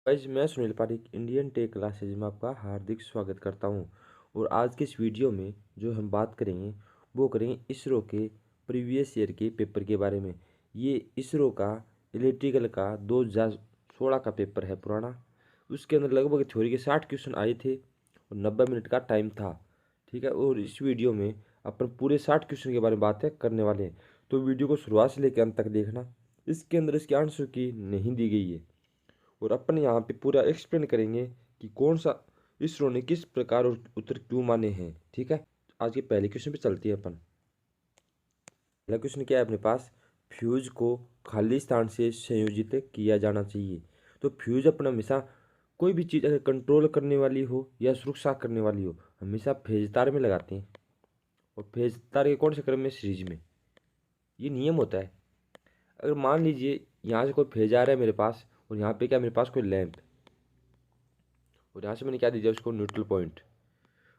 Guys, मैं Sunil Pareek Indian tech classes में आपका हार्दिक स्वागत करता हूं। और आज के इस वीडियो में जो हम बात करेंगे वो करेंगे इसरो के प्रीवियस ईयर के पेपर के बारे में। ये इसरो का इलेक्ट्रिकल का 2016 का पेपर है पुराना। उसके अंदर लगभग थ्योरी के 60 क्वेश्चन आए थे और 90 मिनट का टाइम था। ठीक है, और इस वीडियो में अपन पूरे 60 क्वेश्चन के बारे में बातें करने वाले हैं। तो वीडियो को शुरुआत से लेकर अंत तक देखना। इसके अंदर इसके आंसर की नहीं दी गई है और अपन यहाँ पे पूरा एक्सप्लेन करेंगे कि कौन सा इसरो ने किस प्रकार और उत्तर क्यों माने हैं। ठीक है, आज के पहले क्वेश्चन पे चलते हैं अपन। पहला क्वेश्चन क्या है अपने पास, फ्यूज को खाली स्थान से संयोजित किया जाना चाहिए। तो फ्यूज अपना हमेशा कोई भी चीज़ अगर कंट्रोल करने वाली हो या सुरक्षा करने वाली हो हमेशा फेज तार में लगाते हैं। और फेज तार के कौन से क्रम में, सीरीज में। ये नियम होता है। अगर मान लीजिए यहाँ से कोई फेज आ रहा है मेरे पास और यहाँ पे क्या मेरे पास कोई लैंप, और यहाँ से मैंने क्या दे दिया उसको न्यूट्रल पॉइंट।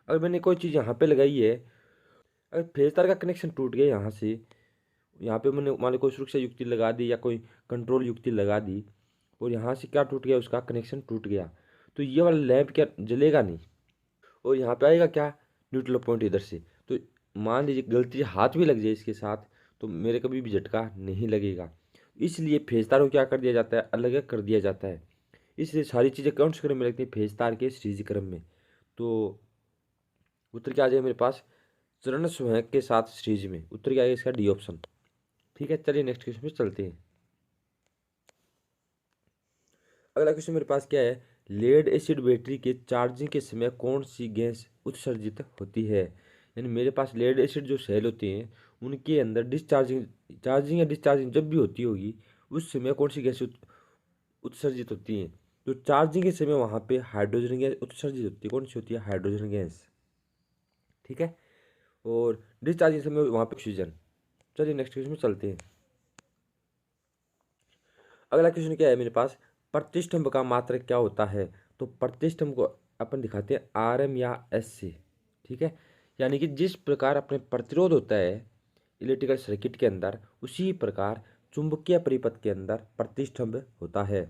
अगर मैंने कोई चीज़ यहाँ पे लगाई है, अगर फेज तार का कनेक्शन टूट गया यहाँ से, यहाँ पे मैंने मान लो कोई सुरक्षा युक्ति लगा दी या कोई कंट्रोल युक्ति लगा दी और यहाँ से क्या टूट गया, उसका कनेक्शन टूट गया, तो ये वाला लैंप क्या जलेगा नहीं। और यहाँ पे आएगा क्या, न्यूट्रल पॉइंट इधर से। तो मान लीजिए गलती से हाथ भी लग जाए इसके साथ तो मेरे कभी भी झटका नहीं लगेगा। इसलिए फेज तार को क्या कर दिया जाता है, अलग कर दिया जाता है। इसलिए सारी चीज़ें कौन से क्रम में लगती है, फेज तार के सीरीज क्रम में। तो उत्तर क्या आ जाएगा मेरे पास, चरण संवेग के साथ सीरीज में। उत्तर क्या आएगा इसका, डी ऑप्शन। ठीक है, चलिए नेक्स्ट क्वेश्चन पे चलते हैं। अगला क्वेश्चन मेरे पास क्या है, लेड एसिड बैटरी के चार्जिंग के समय कौन सी गैस उत्सर्जित होती है। यानी मेरे पास लेड एसिड जो सेल होते हैं उनके अंदर चार्जिंग या डिस्चार्जिंग जब भी होती होगी उस समय कौन सी गैस उत्सर्जित होती है। तो चार्जिंग के समय वहाँ पे हाइड्रोजन गैस उत्सर्जित होती है। कौन सी होती है, हाइड्रोजन गैस। ठीक है, और डिस्चार्जिंग के समय वहाँ पे ऑक्सीजन। चलिए नेक्स्ट क्वेश्चन में चलते हैं। अगला क्वेश्चन क्या है मेरे पास, प्रतिष्ठम्भ का मात्रक क्या होता है। तो प्रतिष्ठम्भ को अपन दिखाते हैं आर एम या एस से। ठीक है, यानी कि जिस प्रकार अपने प्रतिरोध होता है इलेक्ट्रिकल सर्किट के अंदर उसी प्रकार चुंबकीय परिपथ के अंदर प्रतिष्ठम्भ होता है।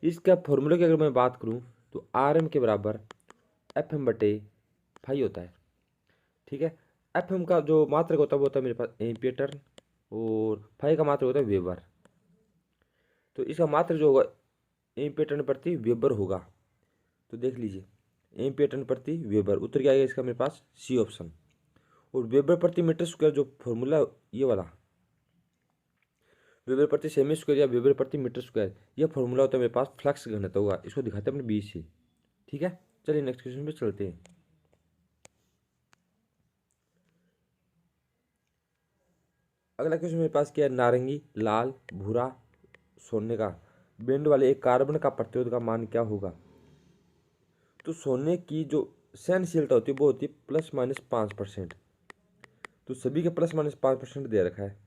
इसका फॉर्मूले की अगर मैं बात करूं तो आर एम के बराबर एफ एम बटे फाई होता है। ठीक है, एफ एम का जो मात्रक होता है वो होता है मेरे पास एम्पियर टर्न और फाई का मात्रक होता है वेबर। तो इसका मात्र जो होगा एम्पियर टर्न प्रति वेबर होगा। तो देख लीजिए एम्पियर टर्न प्रति वेबर। उत्तर क्या आएगा इसका मेरे पास, सी ऑप्शन। और वेबर प्रति मीटर स्क्वायर जो फॉर्मूला ये वाला वेबर प्रति सेमी स्क्वायर या वेबर प्रति मीटर स्क्वायर, ये फॉर्मूला होता है मेरे पास फ्लक्स घनत्व होगा। इसको दिखाते हैं अपने बी से। ठीक है, चलिए नेक्स्ट क्वेश्चन पे चलते हैं। अगला क्वेश्चन मेरे पास क्या है, नारंगी, लाल, भूरा, सोने का बैंड वाले एक कार्बन का प्रतिरोध का मान क्या होगा। तो सोने की जो सहनशीलता होती है वो होती है ±5%। तो सभी के ±5% दे रखा है।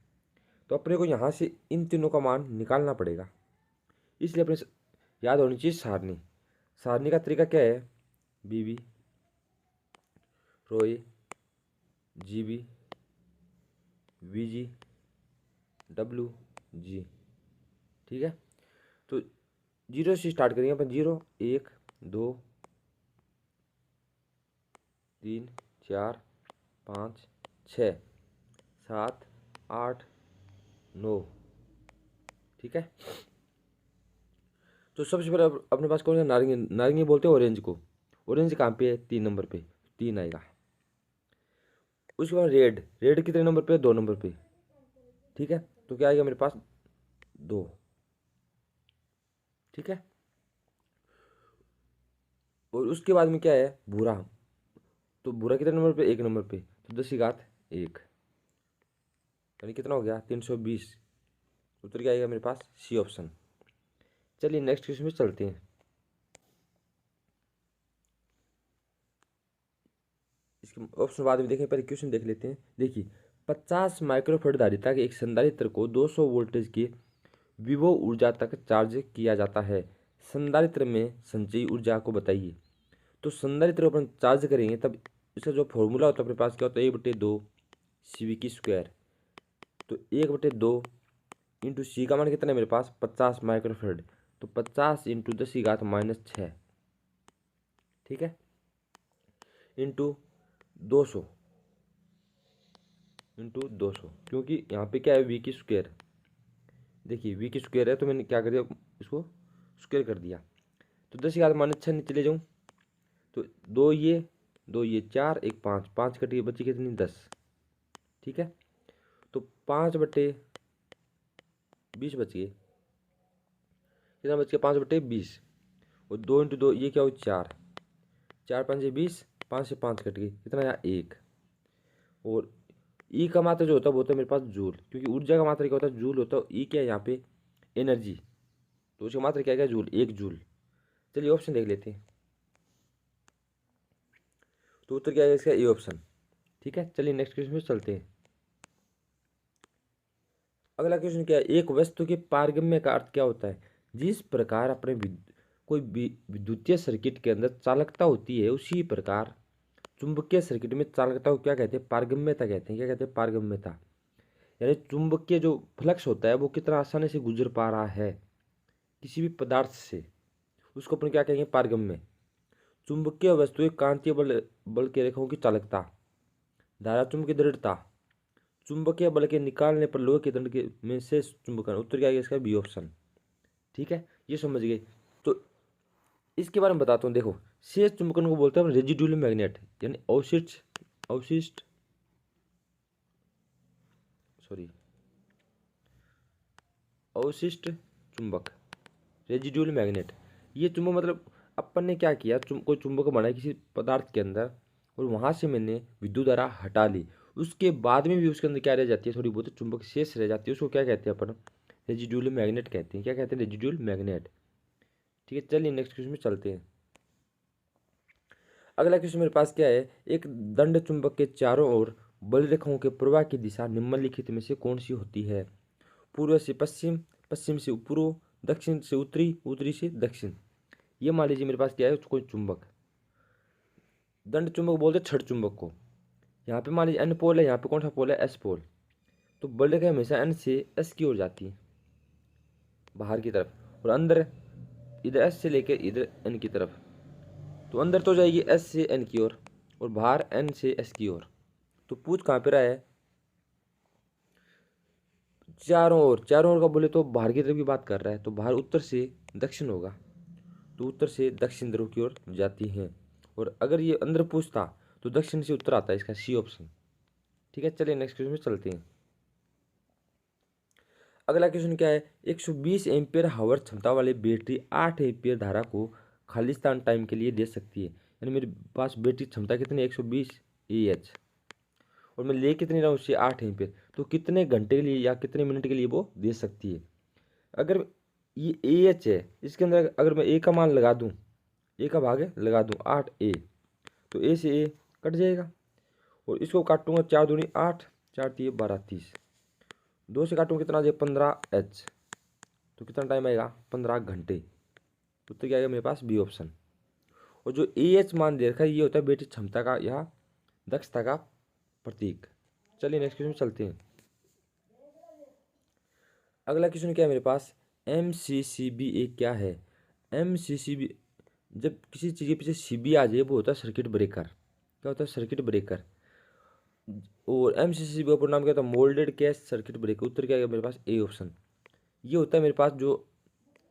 तो अपने को यहाँ से इन तीनों का मान निकालना पड़ेगा। इसलिए अपने याद होनी चाहिए सारणी। सारणी का तरीका क्या है, B B, Roy, G B, V G, W G. ठीक है, तो जीरो से स्टार्ट करेंगे अपन। 0 1 2 3 4 5 6 7 8 9। ठीक है, तो सबसे पहले अपने पास कौन सा, नारंगी। नारंगी बोलते हैं ऑरेंज को। ऑरेंज कहाँ पे है, 3 नंबर पे, 3 आएगा। उसके बाद रेड, रेड कितने नंबर पे है, 2 नंबर पे। ठीक है, तो क्या आएगा मेरे पास, 2। ठीक है, और उसके बाद में क्या है, भूरा। तो भूरा कितने नंबर पे, 1 नंबर पे, तो 10 की घात 1, यानी कितना हो गया, 320। उत्तर क्या आएगा मेरे पास, सी ऑप्शन। चलिए नेक्स्ट क्वेश्चन में चलते हैं। इसके ऑप्शन बाद में देखें, पहले क्वेश्चन देख लेते हैं। देखिए 50 माइक्रोफेड धारिता के एक संधारित्र को 200 वोल्टेज के विभव ऊर्जा तक चार्ज किया जाता है। संधारित्र में संचयी ऊर्जा को बताइए। तो संधारित्र अपन चार्ज करेंगे तब इसका जो फॉर्मूला होता है अपने पास क्या होता है, 1/2 CV की स्क्वायर। तो 1/2 इंटू सी का मान कितना है मेरे पास, 50 माइक्रोफेड। तो 50 इंटू 10⁻⁻6, ठीक है, इंटू 200, क्योंकि यहाँ पे क्या है, वी की स्क्वायर, देखिए वी की स्क्वायर है तो मैंने क्या कर दिया, इसको स्क्वायर कर दिया। तो 10⁻⁻6 नीचे ले जाऊँ तो दो ये 4, एक 5, 5 कटी बची कितनी, 10, ठीक है। तो 5/20 बच गए, कितना बच गया, 5/20, और 2 × 2 ये क्या हो, 4, 4 5 20, 5 से 5 कट गई, कितना यहाँ 1। और ई का मात्रा जो होता है वो होता है मेरे पास जूल, क्योंकि ऊर्जा का मात्रा क्या होता है, जूल होता है। ई क्या है यहाँ पे, एनर्जी, तो उसका मात्रा क्या जूल, 1 जूल। चलिए ऑप्शन देख लेते हैं, तो उत्तर क्या है इसका, ए ऑप्शन, ठीक है। चलिए नेक्स्ट क्वेश्चन में चलते हैं। अगला क्वेश्चन क्या है, एक वस्तु के पारगम्य का अर्थ क्या होता है। जिस प्रकार अपने कोई विद्युतीय सर्किट के अंदर चालकता होती है, उसी प्रकार चुंबकीय सर्किट में चालकता को क्या कहते हैं, पारगम्यता कहते हैं। क्या कहते हैं, पारगम्यता, यानी चुंबकीय जो फ्लक्स होता है वो कितना आसानी से गुजर पा रहा है किसी भी पदार्थ से, उसको अपन क्या कहेंगे, पारगम्य। चुंबकीय वस्तु कांतीय बल के रेखाओं की चालकता, धारा चुंबक की दृढ़ता, चुंबकीय बल के निकालने पर लोहे के दंड के में से चुंबकन। उत्तर क्या है इसका, बी ऑप्शन, ठीक है, ये समझ गए। तो इसके बारे में बताता हूँ, देखो शेष चुंबकन को बोलते हैं रेजिडुअल मैग्नेट, यानी अवशिष्ट अवशिष्ट चुंबक, रेजिडुअल मैग्नेट। ये चुंबक मतलब अपन ने क्या किया, कोई चुंबक बनाया किसी पदार्थ के अंदर, और वहाँ से मैंने विद्युत धारा हटा ली, उसके बाद में भी उसके अंदर क्या रह जाती है, थोड़ी बहुत चुंबक शेष रह जाती है, उसको क्या कहते हैं अपन, रेजिडुअल मैग्नेट कहते हैं। क्या कहते हैं, रेजिडुअल मैग्नेट, ठीक है। चलिए नेक्स्ट क्वेश्चन में चलते हैं। अगला क्वेश्चन मेरे पास क्या है, एक दंड चुंबक के चारों ओर बल रेखाओं के प्रवाह की दिशा निम्नलिखित में से कौन सी होती है। पूर्व से पश्चिम, पश्चिम से पूर्व, दक्षिण से उत्तरी, उत्तरी से दक्षिण। ये मान लीजिए मेरे पास क्या है, कोई चुंबक, दंड चुंबक बोलते हैं छड़ चुंबक को। यहाँ पे मान लीजिए एन पोल है, यहाँ पे कौन सा पोल है, एस पोल। तो बल रेखा हमेशा एन से एस की ओर जाती है, बाहर की तरफ, और अंदर इधर एस से लेकर इधर एन की तरफ। तो अंदर तो जाएगी एस से एन की ओर, और बाहर एन से एस की ओर। तो पूछ कहाँ पे रहा है, चारों ओर, चारों ओर का बोले तो बाहर की तरफ की बात कर रहा है, तो बाहर उत्तर से दक्षिण होगा, तो उत्तर से दक्षिण ध्रुव की ओर जाती हैं। और अगर ये अंदर पूछता तो दक्षिण से उत्तर आता है, इसका सी ऑप्शन, ठीक है। चलिए नेक्स्ट क्वेश्चन में चलते हैं। अगला क्वेश्चन क्या है, 120 एम्पियर हावर क्षमता वाली बैटरी 8 एम्पियर धारा को खालिस्तान टाइम के लिए दे सकती है। यानी मेरे पास बैटरी क्षमता कितनी है, 120 AH, और मैं ले कितनी रहा हूँ उससे 8 एम्पियर, तो कितने घंटे के लिए या कितने मिनट के लिए वो दे सकती है। अगर ये AH है, इसके अंदर अगर मैं ए का मान लगा दूँ, ए का भाग लगा दूँ 8A, तो ए से ए कट जाएगा, और इसको काटूंगा 4 दूनी 8, 4 3 12 30, 2 से काटूंगा कितना आ जाएगा 15H, तो कितना टाइम आएगा, 15 घंटे। तो क्या आएगा मेरे पास, बी ऑप्शन। और जो AH मान दे रखा है ये होता है बैटरी क्षमता का या दक्षता का प्रतीक। चलिए नेक्स्ट क्वेश्चन चलते हैं। अगला क्वेश्चन क्या है मेरे पास, MCCB एक क्या है। MCCB, जब किसी चीज़ के पीछे CB आ जाए वो होता है सर्किट ब्रेकर। क्या होता है, सर्किट ब्रेकर। और MCCB का पूरा नाम क्या होता है, मोल्डेड कैश सर्किट ब्रेकर। उत्तर क्या है मेरे पास, ए ऑप्शन। ये होता है मेरे पास जो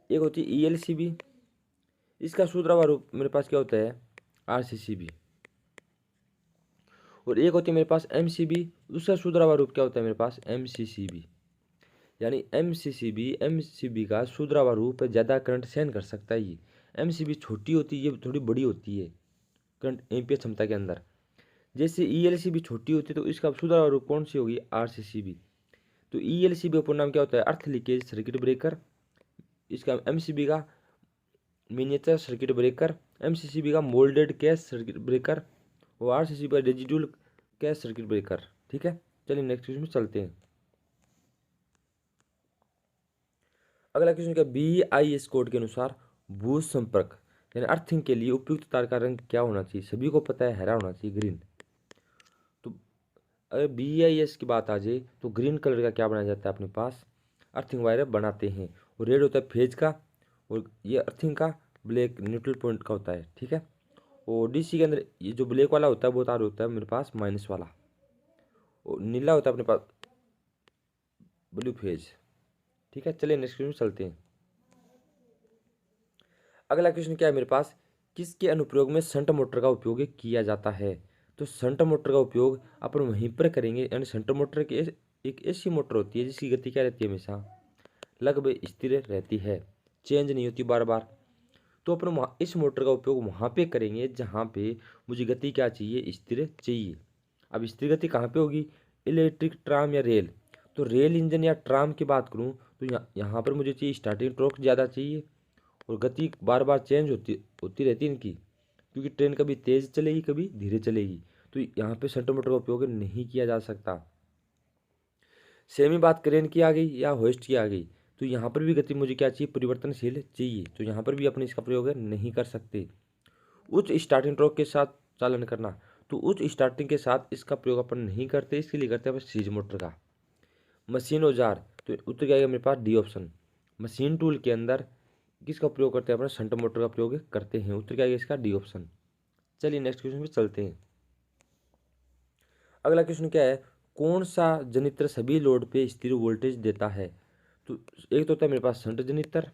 एक होती है ELCB, इसका सूत्रवार रूप मेरे पास क्या होता है, RCCB। और एक होती है मेरे पास MCB, उसका सूत्रवार रूप क्या होता है मेरे पास, MCCB। यानी MCB का सूत्रवार रूप ज़्यादा करंट सहन कर सकता है। ये MCB छोटी होती है, ये थोड़ी बड़ी होती है करंट एम्पियर क्षमता के अंदर। जैसे ELCB छोटी होती है तो इसका सूत्रवार रूप कौन सी होगी, RCCB। तो ELCB का पूर्ण नाम क्या होता है, अर्थ लीकेज सर्किट ब्रेकर। इसका MCB का मिनिएचर सर्किट ब्रेकर, MCCB का मोल्डेड कैश सर्किट ब्रेकर, और RCCB का रेजिडुअल कैश सर्किट ब्रेकर, ठीक है। चलिए नेक्स्ट क्वेश्चन में चलते हैं। अगला क्वेश्चन क्या, BIS कोड के अनुसार भू संपर्क यानी अर्थिंग के लिए उपयुक्त तार का रंग क्या होना चाहिए। सभी को पता है हरा होना चाहिए, ग्रीन। तो अगर BIS की बात आ जाए तो ग्रीन कलर का क्या बनाया जाता है अपने पास, अर्थिंग वायर बनाते हैं। और रेड होता है फेज का, और ये अर्थिंग का ब्लैक न्यूट्रल पॉइंट का होता है, ठीक है। और डीसी के अंदर ये जो ब्लैक वाला होता है वो तार होता है मेरे पास माइनस वाला, और नीला होता है अपने पास ब्लू फेज, ठीक है। चलिए नेक्स्ट क्वेश्चन चलते हैं। अगला क्वेश्चन क्या है मेरे पास, किसके अनुप्रयोग में शंट मोटर का उपयोग किया जाता है। तो शंट मोटर का उपयोग अपन वहीं पर करेंगे, यानी शंट मोटर की एक ऐसी मोटर होती है जिसकी गति क्या रहती है, हमेशा लगभग स्थिर रहती है, चेंज नहीं होती बार बार। तो अपन इस मोटर का उपयोग वहाँ पे करेंगे जहाँ पे मुझे गति क्या चाहिए, स्थिर चाहिए। अब स्थिर गति कहाँ पे होगी, इलेक्ट्रिक ट्राम या रेल। तो रेल इंजन या ट्राम की बात करूँ तो यहाँ पर मुझे चाहिए स्टार्टिंग टॉर्क ज़्यादा चाहिए, और गति बार बार चेंज होती होती रहती है इनकी, क्योंकि ट्रेन कभी तेज़ चलेगी कभी धीरे चलेगी। तो यहाँ पे शंट मोटर का उपयोग नहीं किया जा सकता। सेमी बात क्रेन की आ गई या होइस्ट की आ गई, तो यहाँ पर भी गति मुझे क्या चाहिए, परिवर्तनशील चाहिए, तो यहाँ पर भी अपन इसका प्रयोग नहीं कर सकते। उच्च स्टार्टिंग टॉर्क के साथ चालन करना, तो उच्च स्टार्टिंग के साथ इसका प्रयोग अपन नहीं करते, इसके लिए करते हैं अपन सीरीज मोटर का। मशीन औजार, तो उत्तर क्या आएगा मेरे पास, डी ऑप्शन। मशीन टूल के अंदर किसका प्रयोग करते हैं अपना, शंट मोटर का प्रयोग करते हैं, उत्तर क्या आएगा इसका, डी ऑप्शन। चलिए नेक्स्ट क्वेश्चन पे चलते हैं। अगला क्वेश्चन क्या है, कौन सा जनित्र सभी लोड पे स्थिर वोल्टेज देता है। तो एक तो होता है मेरे पास शंट जनित्र,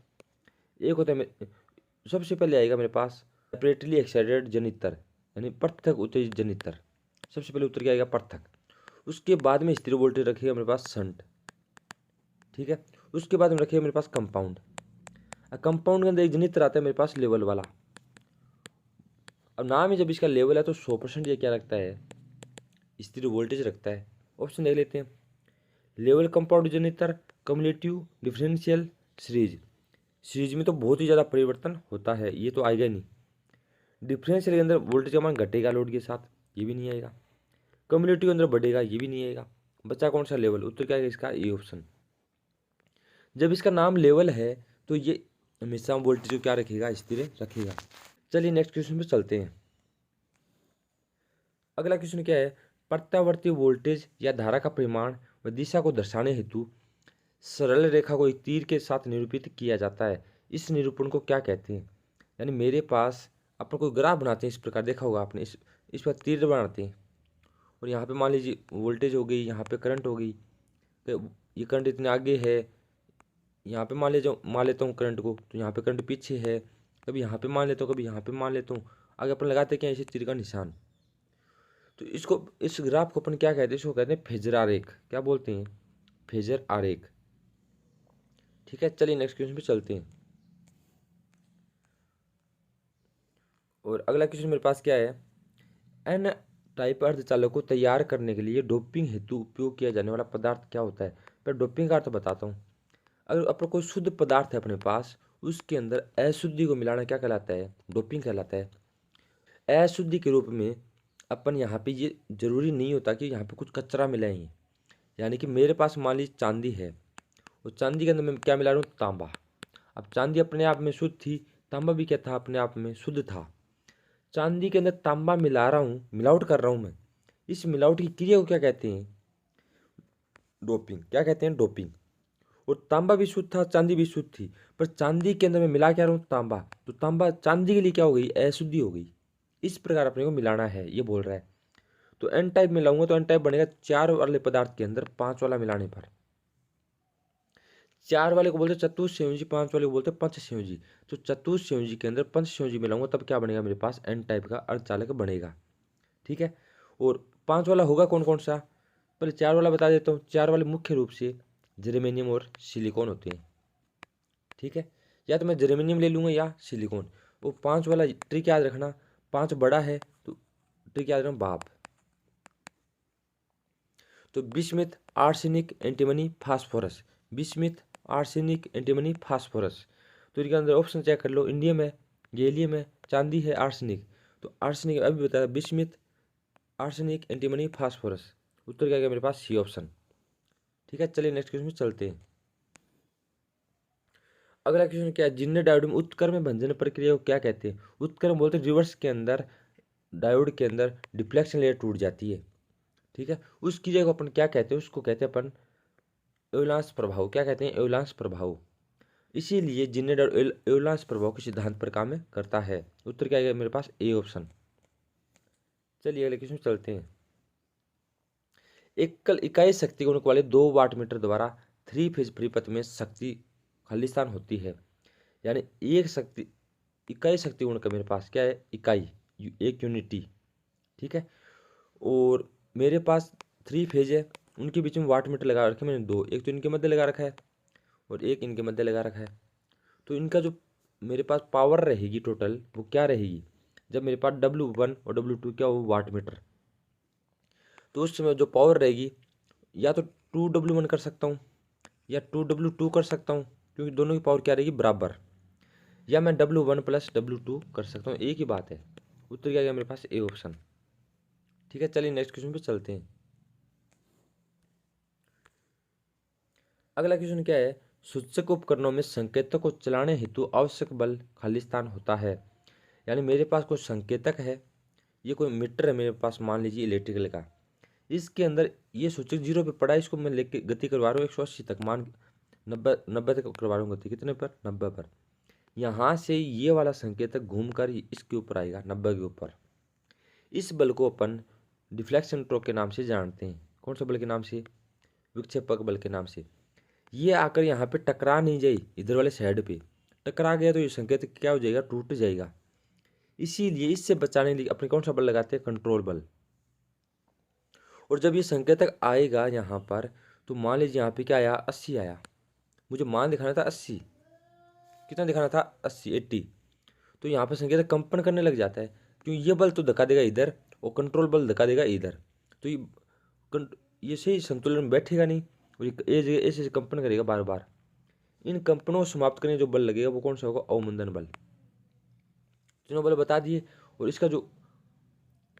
एक होता है सबसे पहले आएगा मेरे पास सेपरेटली एक्साइटेड जनित्र, यानी पृथक उत्तेजित जनित्र। सबसे पहले उत्तर क्या आएगा, पृथक। उसके बाद में स्थिर वोल्टेज रखेगा मेरे पास शंट, ठीक है। उसके बाद में रखेगा मेरे पास कंपाउंड। कंपाउंड के अंदर एक जनित्र आता है मेरे पास लेवल वाला। अब नाम ही जब इसका लेवल है तो 100% ये क्या रखता है, स्थिर वोल्टेज रखता है। ऑप्शन देख लेते हैं, लेवल कंपाउंड जनित्र, कम्युलेटिव, डिफरेंशियल, सीरीज। सीरीज में तो बहुत ही ज़्यादा परिवर्तन होता है, ये तो आएगा नहीं। डिफरेंशियल के अंदर वोल्टेज का मान घटेगा लोड के साथ, ये भी नहीं आएगा। कम्युलेटिव के अंदर बढ़ेगा, ये भी नहीं आएगा। बचा कौन सा, लेवल। उत्तर क्या आएगा इसका, ए ऑप्शन। जब इसका नाम लेवल है तो ये हमेशा वोल्टेज को क्या रखेगा, स्थिर रखेगा। चलिए नेक्स्ट क्वेश्चन पे चलते हैं। अगला क्वेश्चन क्या है, प्रत्यावर्ती वोल्टेज या धारा का परिमाण व दिशा को दर्शाने हेतु सरल रेखा को एक तीर के साथ निरूपित किया जाता है, इस निरूपण को क्या कहते हैं। यानी मेरे पास अपन कोई ग्राफ बनाते हैं इस प्रकार, देखा होगा आपने, इस पर तीर बनाते हैं, और यहाँ पे मान लीजिए वोल्टेज हो गई, यहाँ पे करंट हो गई, तो ये करंट इतने आगे है, यहाँ पे मान लेता हूँ करंट को, तो यहाँ पे करंट पीछे है, कभी यहाँ पे मान लेता हूँ, कभी यहाँ पे मान लेता हूँ, आगे अपन लगाते क्या, इसे तीर का निशान। तो इसको, इस ग्राफ को अपन क्या कहते हैं, इसको कहते हैं फेजर आरेख। क्या बोलते हैं, फेजर आरेख, ठीक है। चलिए नेक्स्ट क्वेश्चन पे चलते हैं। और अगला क्वेश्चन मेरे पास क्या है, एन टाइप अर्धचालक को तैयार करने के लिए डोपिंग हेतु उपयोग किया जाने वाला पदार्थ क्या होता है। पर डोपिंग का अर्थ बताता हूँ। अगर अपन कोई शुद्ध पदार्थ है अपने पास, उसके अंदर अशुद्धि को मिलाना क्या कहलाता है, डोपिंग कहलाता है। अशुद्धि के रूप में अपन यहाँ पे, ये जरूरी नहीं होता कि यहाँ पे कुछ कचरा मिलाएंगे। यानी कि मेरे पास मान लीजिए चांदी है, और चांदी के अंदर मैं क्या मिला रहा हूँ, तांबा। अब चांदी अपने आप में शुद्ध थी, तांबा भी क्या था, अपने आप में शुद्ध था। चांदी के अंदर तांबा मिला रहा हूँ, मिलावट कर रहा हूँ मैं, इस मिलावट की क्रिया को क्या कहते हैं, डोपिंग। क्या कहते हैं, डोपिंग। और तांबा भी शुद्ध था, चांदी भी शुद्ध थी, पर चांदी के अंदर मैं मिला क्या रहा हूँ, तांबा। तो तांबा चांदी के लिए क्या हो गई, अशुद्धि हो गई। इस प्रकार अपने को मिलाना है, ये बोल रहा है। तो एन टाइप मिलाऊंगा तो एन टाइप बनेगा 4 वाले पदार्थ के अंदर 5 वाला मिलाने पर। 4 वाले को बोलते चतुष्संयोजी, 5 वाले को बोलते पंचसंयोजी। तो चतुष्संयोजी के अंदर पंचसंयोजी मिलाऊंगा तब क्या बनेगा मेरे पास, एन टाइप का अर्धचालक बनेगा, ठीक है। और 5 वाला होगा कौन कौन सा, पहले 4 वाला बता देता हूँ। 4 वाले मुख्य रूप से जेरेमेनियम और सिलिकॉन होते हैं, ठीक है। या तो मैं जेरेमेनियम ले लूँगा या सिलिकॉन। वो 5 वाला ट्रिक याद रखना, 5 बड़ा है तो ट्रिक याद रखना, बाप। तो bismuth, arsenic, antimony, phosphorus. Bismuth, arsenic, antimony, phosphorus. तो इनके अंदर ऑप्शन चेक कर लो, इंडियम है, गैलियम है, चांदी है, आर्सेनिक। तो आर्सेनिक अभी बताया, बिस्मिथ, आर्सेनिक, एंटीमनी, फास्फोरस। उत्तर क्या गया मेरे पास, सी ऑप्शन, ठीक है। चलिए नेक्स्ट क्वेश्चन में चलते हैं। अगला क्वेश्चन क्या है, जिन्न डायोड में उत्क्रम भंजन प्रक्रिया को क्या कहते हैं। उत्क्रम बोलते हैं रिवर्स के अंदर, डायोड के अंदर डिफ्लेक्शन लेयर टूट जाती है, ठीक है। उस क्रिया को अपन क्या कहते हैं, उसको कहते हैं अपन एवलांस प्रभाव। क्या कहते हैं, एवलांस प्रभाव। इसीलिए जिनेट और एवलांच प्रभाव के सिद्धांत पर काम करता है। उत्तर क्या आएगा मेरे पास? A option. चलिए अगले क्वेश्चन चलते हैं। एकल इकाई शक्ति गुणक वाले 2 वाट मीटर द्वारा 3 फेज परिपथ में शक्ति खालिस्तान होती है। यानी एक शक्ति इकाई शक्ति गुणक का मेरे पास क्या है? इकाई, एक यूनिटी। ठीक है। और मेरे पास 3 फेज है, उनके बीच में वाट मीटर लगा रखे मैंने 2, एक तो इनके मध्य लगा रखा है और एक इनके मध्य लगा रखा है। तो इनका जो मेरे पास पावर रहेगी टोटल, वो क्या रहेगी? जब मेरे पास W1 और W2 क्या हो? Watt metre. तो उस समय जो पावर रहेगी, या तो 2W1 कर सकता हूँ या 2W2 कर सकता हूँ, क्योंकि दोनों की पावर क्या रहेगी? बराबर। या मैं W1 प्लस W2 कर सकता हूँ, एक ही बात है। उत्तर क्या गया मेरे पास? ए ऑप्शन। ठीक है, चलिए नेक्स्ट क्वेश्चन पे चलते हैं। अगला क्वेश्चन क्या है? सूचक उपकरणों में संकेतक को चलाने हेतु आवश्यक बल खालिस्तान होता है। यानी मेरे पास कोई संकेतक है, ये कोई मीटर है मेरे पास, मान लीजिए इलेक्ट्रिकल का। इसके अंदर ये सूचक 0 पे पड़ा है, इसको मैं लेके गति करवा रहा हूँ 180 तक, मान 90 तक करवा रहा हूँ गति। कितने पर? 90 पर। यहाँ से ये वाला संकेतक घूमकर इसके ऊपर आएगा, 90 के ऊपर। इस बल को अपन डिफ्लेक्शन टॉर्क के नाम से जानते हैं। कौन सा बल के नाम से? विक्षेपक बल के नाम से। ये आकर यहाँ पे टकरा नहीं जाए, इधर वाले साइड पे टकरा गया तो ये संकेतक क्या हो जाएगा? टूट जाएगा। इसीलिए इससे बचाने के लिए अपने कौन सा बल लगाते हैं? कंट्रोल बल। और जब ये संकेतक आएगा यहाँ पर, तो मान लीजिए यहाँ पे क्या आया? 80 आया। मुझे मान दिखाना था 80। कितना दिखाना था? 80, 80। तो यहाँ पर संकेतक कंपन करने लग जाता है, क्योंकि ये बल तो धक्का देगा इधर और कंट्रोल बल धक्का देगा इधर। तो ये सही संतुलन में बैठेगा नहीं और ये जगह ऐसे कंपन करेगा बार बार। इन कंपनों को समाप्त करने जो बल लगेगा वो कौन सा होगा? अवमंदन बल। तीनों बल बता दिए। और इसका जो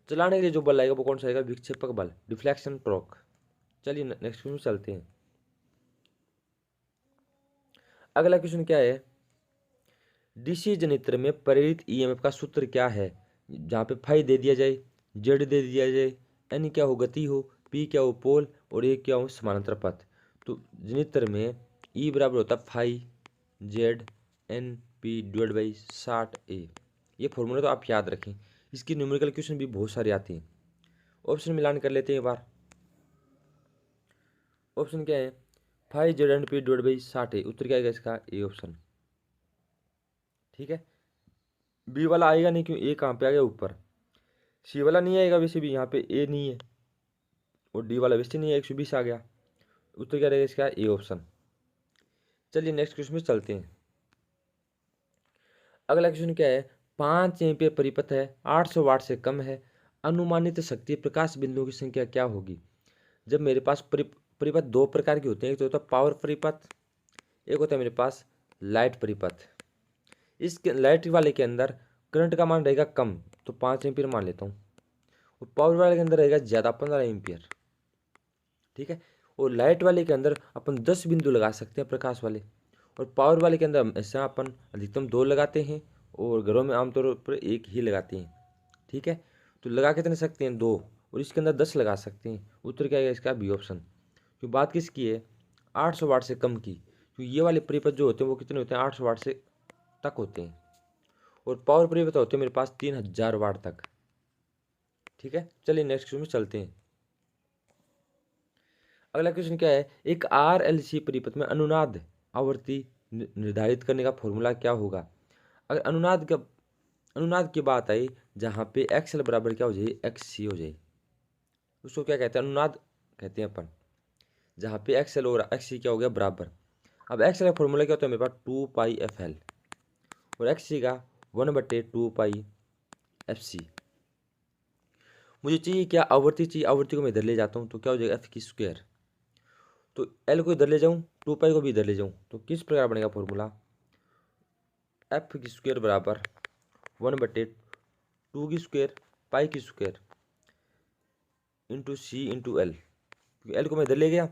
चलाने के लिए जो बल आएगा वो कौन सा आएगा? विक्षेपक बल, डिफ्लेक्शन टॉर्क। चलिए नेक्स्ट क्वेश्चन चलते हैं। अगला क्वेश्चन क्या है? डीसी जनरेटर में प्रेरित ईएमएफ का सूत्र क्या है? जहाँ पे फाई दे दिया जाए, जेड दे दिया जाए, एन क्या हो? गति हो, पी क्या हो? पोल, और ए क्या हो? समानांतर पथ। तो जनरेटर में ई बराबर होता है phi Z N P divide by 60 A. ये फॉर्मूला तो आप याद रखें, इसकी न्यूमेरिकल क्वेश्चन भी बहुत सारे आते हैं। ऑप्शन मिलान कर लेते हैं एक बार। ऑप्शन क्या है? Phi Z N P divide by 60 A. उत्तर क्या आएगा इसका? A option. ठीक है। बी वाला आएगा नहीं, क्यों? ए कहाँ पे आ गया? ऊपर। सी वाला नहीं आएगा, वैसे भी यहाँ पे ए नहीं है, और डी वाला वैसे नहीं है, 120 आ गया। उत्तर क्या रहेगा इसका? A option. चलिए नेक्स्ट क्वेश्चन में चलते हैं। अगला क्वेश्चन क्या है? 5 एम्पियर परिपथ है, 800 वाट से कम है, अनुमानित शक्ति प्रकाश बिंदुओं की संख्या क्या होगी? जब मेरे पास परिपथ 2 प्रकार के होते हैं, एक तो होता है पावर परिपथ, एक होता है मेरे पास लाइट परिपथ। इसके लाइट वाले के अंदर करंट का मान रहेगा कम, तो 5 एम्पियर मान लेता हूँ, और पावर वाले के अंदर रहेगा ज़्यादा, 15 एम्पियर। ठीक है। और लाइट वाले के अंदर अपन 10 बिंदु लगा सकते हैं प्रकाश वाले, और पावर वाले के अंदर हमेशा अपन अधिकतम 2 लगाते हैं, और घरों में आमतौर पर एक ही लगाते हैं। ठीक है। तो लगा कितने सकते हैं? 2, और इसके अंदर 10 लगा सकते हैं। उत्तर क्या है इसका? B option. तो बात किसकी है? 800 वाट से कम की। तो ये वाले परिपथ जो होते हैं वो कितने होते हैं? 800 वाट से तक होते हैं, और पावर परिपथ होते हैं मेरे पास 3000 वाट तक। ठीक है। चलिए नेक्स्ट क्वेश्चन में चलते हैं। अगला क्वेश्चन क्या है? एक RLC परिपथ में अनुनाद आवृत्ति निर्धारित करने का फॉर्मूला क्या होगा? अगर अनुनाद की बात आई, जहाँ पे XL बराबर क्या हो जाए? XC हो जाए, उसको क्या कहते हैं? अनुनाद कहते हैं अपन। जहाँ पे XL और XC क्या हो गया? बराबर। अब XL का फॉर्मूला क्या होता है मेरे पास? 2πfl, और XC का 1/2πfc। मुझे चाहिए क्या? आवृत्ति चाहिए। आवृत्ति को मैं इधर ले जाता हूँ तो क्या हो जाएगा? F की स्क्वायर। तो L को इधर ले जाऊँ, 2π को भी इधर ले जाऊँ, तो किस प्रकार बनेगा फॉर्मूला? F की स्क्वायर बराबर 1/2 की स्क्वायर पाई की square into C into L। क्योंकि L को मैं इधर ले गया,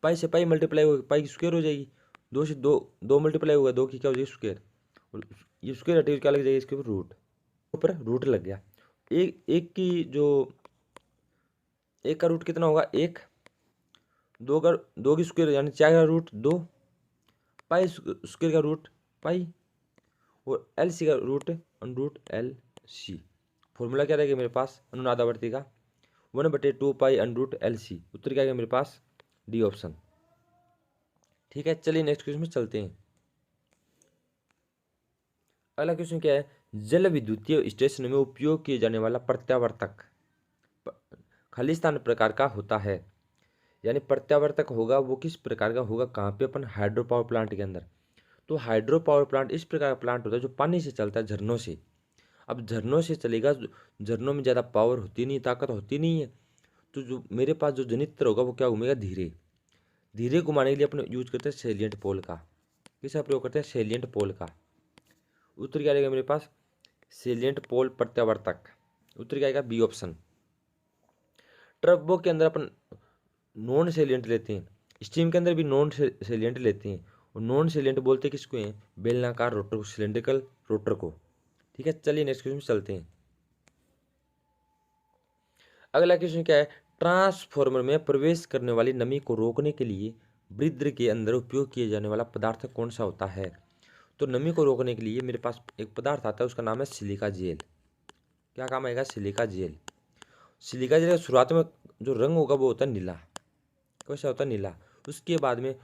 पाई से पाई मल्टीप्लाई होगा, पाई की स्क्वायर हो जाएगी, 2 से 2 मल्टीप्लाई होगा, 2 की क्या हो जाएगी? स्क्वायर। और ये स्क्वायर हटेगी, क्या लग जाएगा इसके ऊपर? रूट लग गया। एक का रूट कितना होगा? 1। 2 की स्क्वायर यानी 4 का रूट 2, पाई स्क्वायर का रूट पाई और एल सी का root under root L C. Formula क्या रहेगा मेरे पास अनुनाद आवर्ती का 1/2 pi under root L C. उत्तर क्या आएगा मेरे पास डी ऑप्शन। ठीक है, चलिए नेक्स्ट क्वेश्चन में चलते हैं। अगला क्वेश्चन क्या है, जल विद्युतीय स्टेशन में उपयोग किए जाने वाला प्रत्यावर्तक खालिस्तान प्रकार का होता है। यानी प्रत्यावर्तक होगा वो किस प्रकार का होगा, कहाँ पे, अपन हाइड्रो पावर प्लांट के अंदर। तो हाइड्रो पावर प्लांट इस प्रकार का प्लांट होता है जो पानी से चलता है, झरनों से। अब झरनों से चलेगा, झरनों में ज़्यादा पावर होती नहीं, ताकत होती नहीं है, तो जो मेरे पास जो जनित्र होगा वो क्या घूमेगा, धीरे धीरे घुमाने के लिए अपने यूज करते हैं सेलियंट पोल का। किसका प्रयोग करते हैं, सेलियंट पोल का। उत्तर क्या आएगा मेरे पास सेलियंट पोल प्रत्यावर्तक। उत्तर क्या आएगा बी ऑप्शन। टर्बो के अंदर अपन नॉन सेलियंट लेते हैं, स्टीम के अंदर भी नॉन सेलियंट लेते हैं, और नॉन सेलियंट बोलते किसको हैं, बेलनाकार रोटर को, सिलेंड्रिकल रोटर को। ठीक है, चलिए नेक्स्ट क्वेश्चन में चलते हैं। अगला क्वेश्चन क्या है, ट्रांसफॉर्मर में प्रवेश करने वाली नमी को रोकने के लिए वृद्ध के अंदर उपयोग किए जाने वाला पदार्थ कौन सा होता है। तो नमी को रोकने के लिए मेरे पास एक पदार्थ आता है, उसका नाम है सिलिका जेल। क्या काम आएगा, सिलिका जेल। सिलिका जेल का शुरुआत में जो रंग होगा वो होता है नीला। कैसा होता है, नीला। उसके बाद में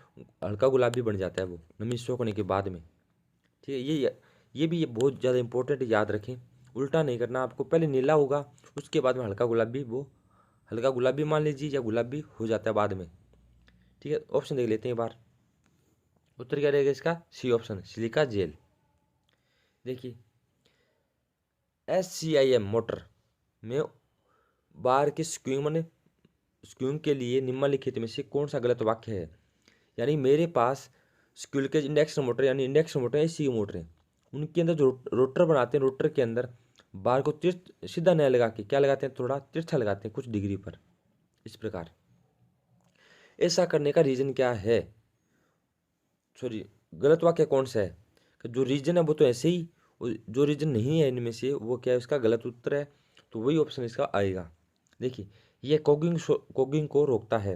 हल्का गुलाबी बन जाता है वो नमी सोखने के बाद में। ठीक है, ये भी ये बहुत ज़्यादा इंपॉर्टेंट, याद रखें, उल्टा नहीं करना आपको। पहले नीला होगा, उसके बाद में हल्का गुलाबी, वो हल्का गुलाबी मान लीजिए, या गुलाबी हो जाता है बाद में। ठीक है, ऑप्शन देख लेते हैं एक बार। उत्तर क्या रहेगा इसका, सी ऑप्शन, सिलिका जेल। देखिए SCIM मोटर में बार की स्क्यूइंग माने स्क्यूइंग के लिए निम्नलिखित में से कौन सा गलत वाक्य है। यानी मेरे पास स्क्यूल के इंडक्शन मोटर, यानी इंडक्शन मोटर है, सी मोटर है, उनके अंदर जो रोटर बनाते हैं, रोटर के अंदर बार को सीधा नहीं लगा के क्या लगाते हैं, थोड़ा तिरछा लगाते हैं कुछ डिग्री पर, इस प्रकार। ऐसा करने का रीजन क्या है, सॉरी गलत वाक्य कौन सा है, कि जो रीजन है वो तो ऐसे ही, और जो रीजन नहीं है इनमें से वो क्या है, इसका गलत उत्तर है, तो वही ऑप्शन इसका आएगा। देखिए ये कोगिंग को रोकता है।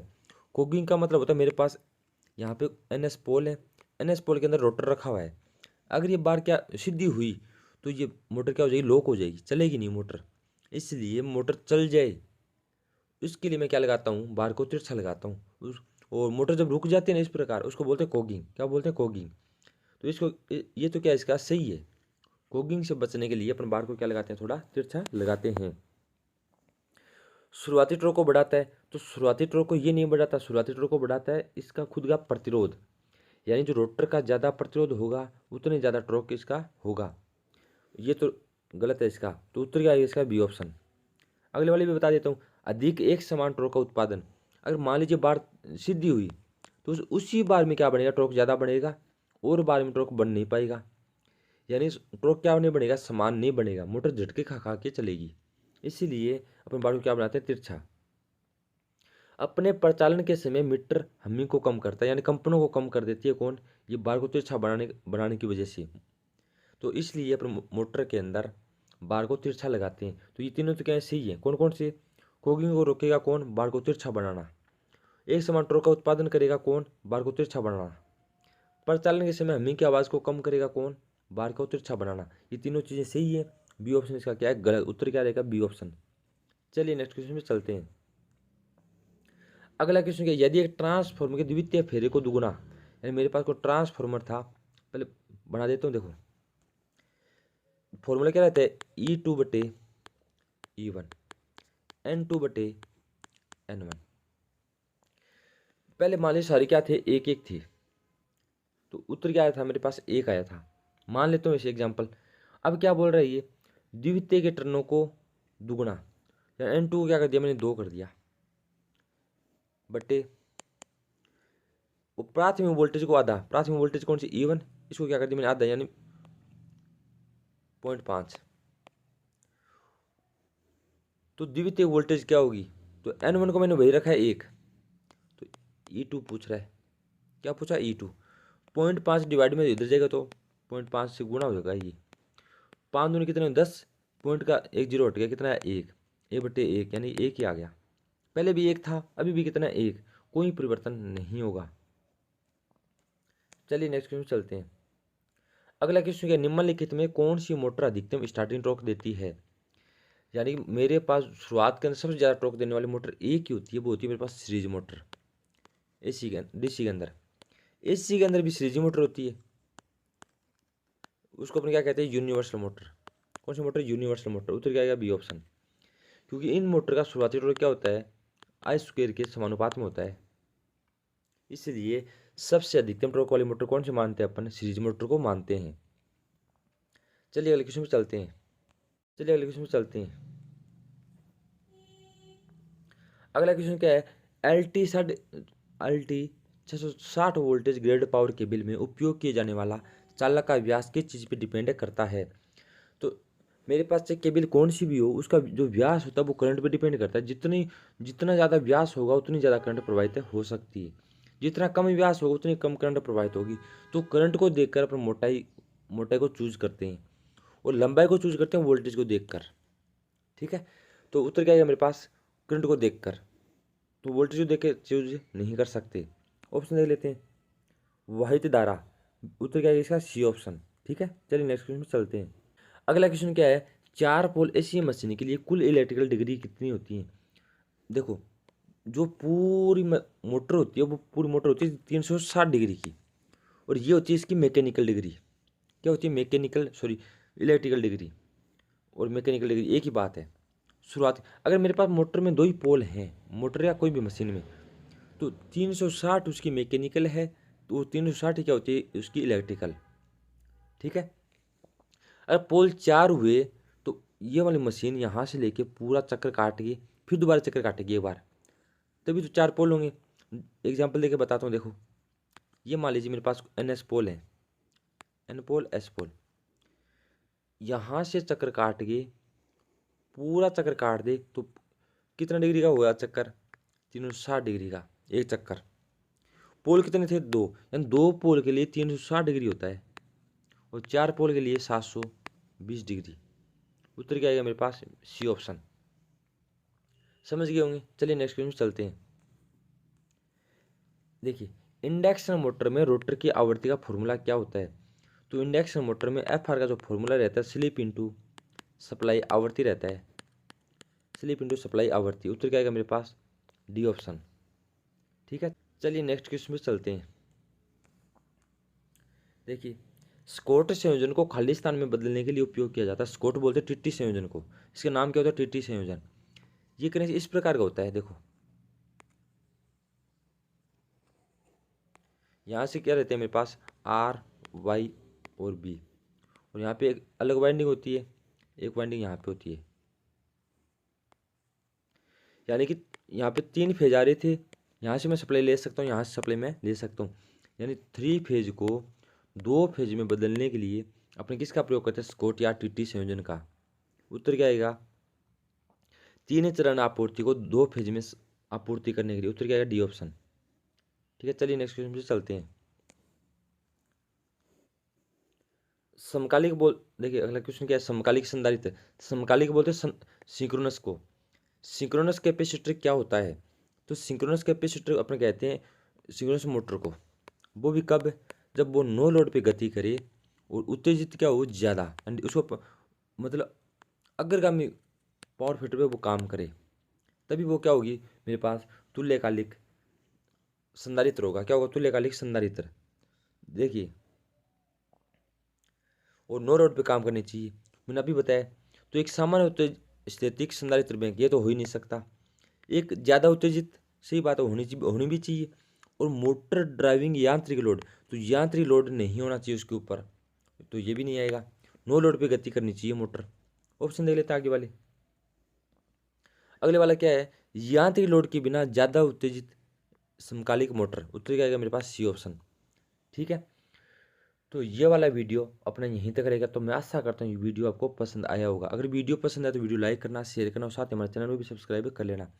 कोगिंग का मतलब होता है मेरे पास यहाँ पे NS पोल है, NS पोल के अंदर रोटर रखा हुआ है। अगर ये बार क्या सीधी हुई तो ये मोटर क्या हो जाएगी, लॉक हो जाएगी, चलेगी नहीं मोटर। इसलिए मोटर चल जाए इसके लिए मैं क्या लगाता हूँ, बार को तिरछा लगाता हूँ। और मोटर जब रुक जाती है ना इस प्रकार, उसको बोलते हैं कोगिंग। क्या बोलते हैं, कोगिंग। तो इसको ये तो क्या इसका सही है। कोगिंग से बचने के लिए अपन बार को क्या लगाते हैं, थोड़ा तिरछा लगाते हैं। शुरुआती टॉर्क को बढ़ाता है, तो शुरुआती टॉर्क को ये नहीं बढ़ाता, शुरुआती टॉर्क को बढ़ाता है इसका खुद का प्रतिरोध। यानी जो रोटर का ज़्यादा प्रतिरोध होगा उतने ज़्यादा टॉर्क इसका होगा। ये तो गलत है इसका, तो उत्तर क्या है इसका बी ऑप्शन। अगले वाले भी बता देता हूँ, अधिक एक समान टॉर्क का उत्पादन। अगर मान लीजिए बार सीधी हुई तो उसी बार में क्या बनेगा, टॉर्क ज़्यादा बढ़ेगा, और बार में टॉर्क बन नहीं पाएगा। यानी टॉर्क क्या नहीं बनेगा, समान नहीं बनेगा, मोटर झटके खा खा के चलेगी। इसीलिए अपन बार को क्या बनाते हैं, तिरछा। अपने प्रचालन के समय मीटर हमिंग को कम करता है, यानी कंपनों को कम कर देती है कौन, ये बार को तिरछा बनाने की वजह से। तो इसलिए अपन मोटर के अंदर बार को तिरछा लगाते हैं। तो ये तीनों तो क्या सही है, कौन कौन से, कोगिंग को रोकेगा कौन, बार को तिरछा बनाना। एक समान टॉर्क का उत्पादन करेगा कौन, बार को तिरछा बनाना। प्रचालन के समय हमिंग की आवाज़ को कम करेगा कौन, बार को तिरछा बनाना। ये तीनों चीज़ें सही है। बी ऑप्शन इसका क्या है, गलत। उत्तर क्या रहेगा, बी ऑप्शन। चलिए नेक्स्ट क्वेश्चन में चलते हैं। अगला क्वेश्चन क्या, यदि एक ट्रांसफॉर्मर के द्वितीय फेरे को दुगुना, यानी मेरे पास कोई ट्रांसफॉर्मर था, पहले बना देता हूँ। देखो फॉर्मूला क्या रहता है, E2/E1 N2/N1। पहले मान लीजिए सारी क्या थे, एक एक थी, तो उत्तर क्या आया था मेरे पास, एक आया था। मान लेता हूँ ऐसे एग्जाम्पल। अब क्या बोल रहा है ये, द्वितीय के टर्नों को दुगुना, N2 को क्या कर दिया मैंने, 2 कर दिया, बटे प्राथमिक वोल्टेज को आधा। प्राथमिक वोल्टेज कौन सी, E1, इसको क्या कर दिया मैंने, आधा, यानी 0.5। तो द्वितीय वोल्टेज क्या होगी, तो N1 को मैंने वही रखा है 1, तो E2 पूछ रहा है, क्या पूछा, E2। 0.5 डिवाइड में इधर जाएगा तो 0.5 से गुणा हो जाएगा। ये 5 दूनी कितने, 10, पॉइंट का 1 जीरो हट गया, कितना है, 1, 1/1, यानी 1 ही आ गया। पहले भी 1 था, अभी भी कितना है, 1, कोई परिवर्तन नहीं होगा। चलिए नेक्स्ट क्वेश्चन चलते हैं। अगला क्वेश्चन क्या है, निम्नलिखित में कौन सी मोटर अधिकतम स्टार्टिंग टॉर्क देती है। यानी कि मेरे पास शुरुआत के अंदर सबसे ज़्यादा टॉर्क देने वाली मोटर एक ही होती है, वो होती है मेरे पास सीरीज मोटर। एसी के डीसी के अंदर, एसी के अंदर भी सीरीज मोटर होती है, उसको अपन क्या कहते हैं, यूनिवर्सल मोटर। कौन सी मोटर, यूनिवर्सल मोटर। उत्तर क्या आएगा, बी ऑप्शन। क्योंकि इन मोटर का शुरुआती टॉर्क क्या होता है, आई स्क्वायर के समानुपात में होता है, इसलिए सबसे अधिकतम टॉर्क वाली मोटर कौन सी मानते हैं अपन, सीरीज मोटर को मानते हैं। चलिए अगले क्वेश्चन में चलते हैं। अगला क्वेश्चन क्या है, L T 660 voltage grade power cable में उपयोग किए जाने वाला चालक का व्यास किस चीज़ पे डिपेंड करता है। तो मेरे पास चाहे केबल कौन सी भी हो, उसका जो व्यास होता है वो करंट पे डिपेंड करता है। जितना ज़्यादा व्यास होगा उतनी ज़्यादा करंट प्रवाहित हो सकती है, जितना कम व्यास होगा उतनी कम करंट प्रवाहित होगी। तो करंट को देखकर अपन मोटाई को चूज करते हैं और लंबाई को चूज करते हैं वोल्टेज को देखकर। ठीक है, तो उत्तर क्या है मेरे पास, करंट को देखकर। तो वोल्टेज को देख के चूज नहीं कर सकते। ऑप्शन देख लेते हैं, वाहित धारा। उत्तर क्या है इसका, सी ऑप्शन। ठीक है, चलिए नेक्स्ट क्वेश्चन में चलते हैं। अगला क्वेश्चन क्या है, 4 पोल एसी मशीन के लिए कुल इलेक्ट्रिकल डिग्री कितनी होती है। देखो, जो पूरी मोटर होती है वो पूरी मोटर होती है 360 डिग्री की, और ये होती है इसकी मैकेनिकल डिग्री। क्या होती है, इलेक्ट्रिकल डिग्री और मैकेनिकल डिग्री एक ही बात है। शुरुआत, अगर मेरे पास मोटर में 2 ही पोल हैं, मोटर या कोई भी मशीन में, तो 360 उसकी मैकेनिकल है, तो वो 360 क्या होती है उसकी इलेक्ट्रिकल। ठीक है, अगर पोल 4 हुए तो ये वाली मशीन यहाँ से लेके पूरा चक्कर काटेगी, फिर दोबारा चक्कर काटेगी एक बार, तभी तो 4 पोल होंगे। एग्जाम्पल देके बताता हूँ। देखो, ये मान लीजिए मेरे पास NS पोल है, N पोल S पोल, यहाँ से चक्कर काट के पूरा चक्कर काट दे तो कितना डिग्री का होगा चक्कर, 360 डिग्री का एक चक्कर। पोल कितने थे, 2, यानी 2 पोल के लिए 360 डिग्री होता है, और 4 पोल के लिए 720 डिग्री। उत्तर क्या आएगा मेरे पास, सी ऑप्शन। समझ गए होंगे। चलिए नेक्स्ट क्वेश्चन चलते हैं। देखिए, इंडक्शन मोटर में रोटर की आवृत्ति का फॉर्मूला क्या होता है। तो इंडक्शन मोटर में FR का जो फॉर्मूला रहता है, स्लिप इंटू सप्लाई आवृत्ति रहता है, स्लिप इंटू सप्लाई आवृत्ति। उत्तर क्या आएगा मेरे पास, डी ऑप्शन। ठीक है, चलिए नेक्स्ट क्वेश्चन में चलते हैं। देखिए, स्कॉट संयोजन को खाली स्थान में बदलने के लिए उपयोग किया जाता है। स्कॉट बोलते हैं टीटी संयोजन को, इसका नाम क्या होता है, टीटी संयोजन। ये करने से इस प्रकार का होता है। देखो, यहाँ से क्या रहते हैं मेरे पास, R Y और B, और यहाँ पे एक अलग वाइंडिंग होती है, एक वाइंडिंग यहाँ पे होती है। यानी कि यहाँ पे 3 फेज आ रहे थे, यहाँ से मैं सप्लाई ले सकता हूँ, यहाँ से सप्लाई मैं ले सकता हूँ। यानी 3 फेज को 2 फेज में बदलने के लिए अपने किसका प्रयोग करते हैं, स्कॉट या टीटी संयोजन का। उत्तर क्या आएगा, 3 चरण आपूर्ति को 2 फेज में आपूर्ति करने के लिए। उत्तर क्या आएगा, डी ऑप्शन। ठीक है, चलिए नेक्स्ट क्वेश्चन से चलते हैं। समकालिक बोल, देखिए अगला क्वेश्चन क्या है, समकालिक संधारित्र। समकालिक बोलते हैं सिंक्रोनस को। सिंक्रोनस कैपेसिटर क्या होता है। तो सिंक्रोनस कैपेसिटर अपने कहते हैं सिंक्रोनस मोटर को, वो भी कब, जब वो नो लोड पे गति करे और उत्तेजित क्या हो ज़्यादा, एंड उसको मतलब अग्रगामी पावर फैक्टर पे वो काम करे, तभी वो क्या होगी मेरे पास, तुल्यकालिक संधारित्र होगा। क्या होगा, तुल्यकालिक संधारित्र। देखिए, और नो लोड पे काम करनी चाहिए, मैंने अभी बताया। तो एक सामान्य उत्तेजित स्थैतिक संधारित्र बैंक ये तो हो ही नहीं सकता। एक ज़्यादा उत्तेजित, सही बात है, होनी भी चाहिए। और मोटर ड्राइविंग यांत्रिक लोड, तो यांत्रिक लोड नहीं होना चाहिए उसके ऊपर, तो ये भी नहीं आएगा। नो लोड पे गति करनी चाहिए मोटर। ऑप्शन देख लेते हैं आगे वाले। अगले वाला क्या है, यांत्रिक लोड के बिना ज़्यादा उत्तेजित समकालिक मोटर। उत्तर क्या आएगा मेरे पास, सी ऑप्शन। ठीक है, तो ये वाला वीडियो अपना यहीं तक रहेगा। तो मैं आशा करता हूँ ये वीडियो आपको पसंद आया होगा। अगर वीडियो पसंद आए तो वीडियो लाइक करना, शेयर करना, और साथ ही हमारे चैनल को भी सब्सक्राइब कर लेना।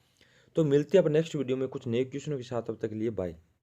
तो मिलते हैं अब नेक्स्ट वीडियो में कुछ नए क्वेश्चनों के साथ। तब तक के लिए बाय।